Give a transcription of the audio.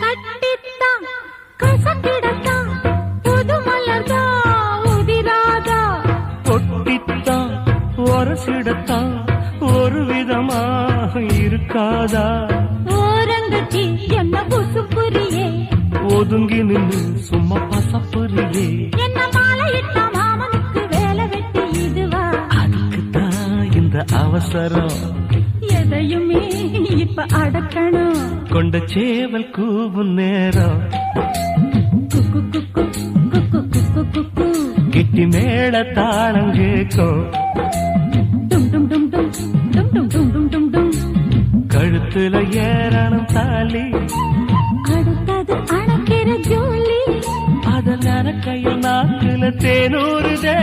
கட்டித்தான் கசக்கிடத்தான் புது மலர்தா உதிராதா கொட்டித்தான் ஒரசிடத்தான் ஒரு விதமா இருக்காதா ஓரங்கட்டி என்ன புசுப்புரியே ஒதுங்கி நின்று சும்மா பசப்புரியே என்ன மாலையிட்ட மாமனுக்கு வேலை வெட்டி இதுவா அதுக்குத்தான் இந்த அவசரம் எதையுமே இப்ப அடக்கணும் கொண்ட சேவல் கூவும் நேரம் குக்கு குக்கு குக்கு குக்கு குக்கு கிட்டி மேல தாளம் கேட்கும் டும் டும் டும் டும் டும் டும் டும் டும் டும் டும் கழுத்துல ஏறணும் தாலி அடுத்தது அணைக்கிற ஜோலி அதனால கையில் நாக்குல தேனூறுதே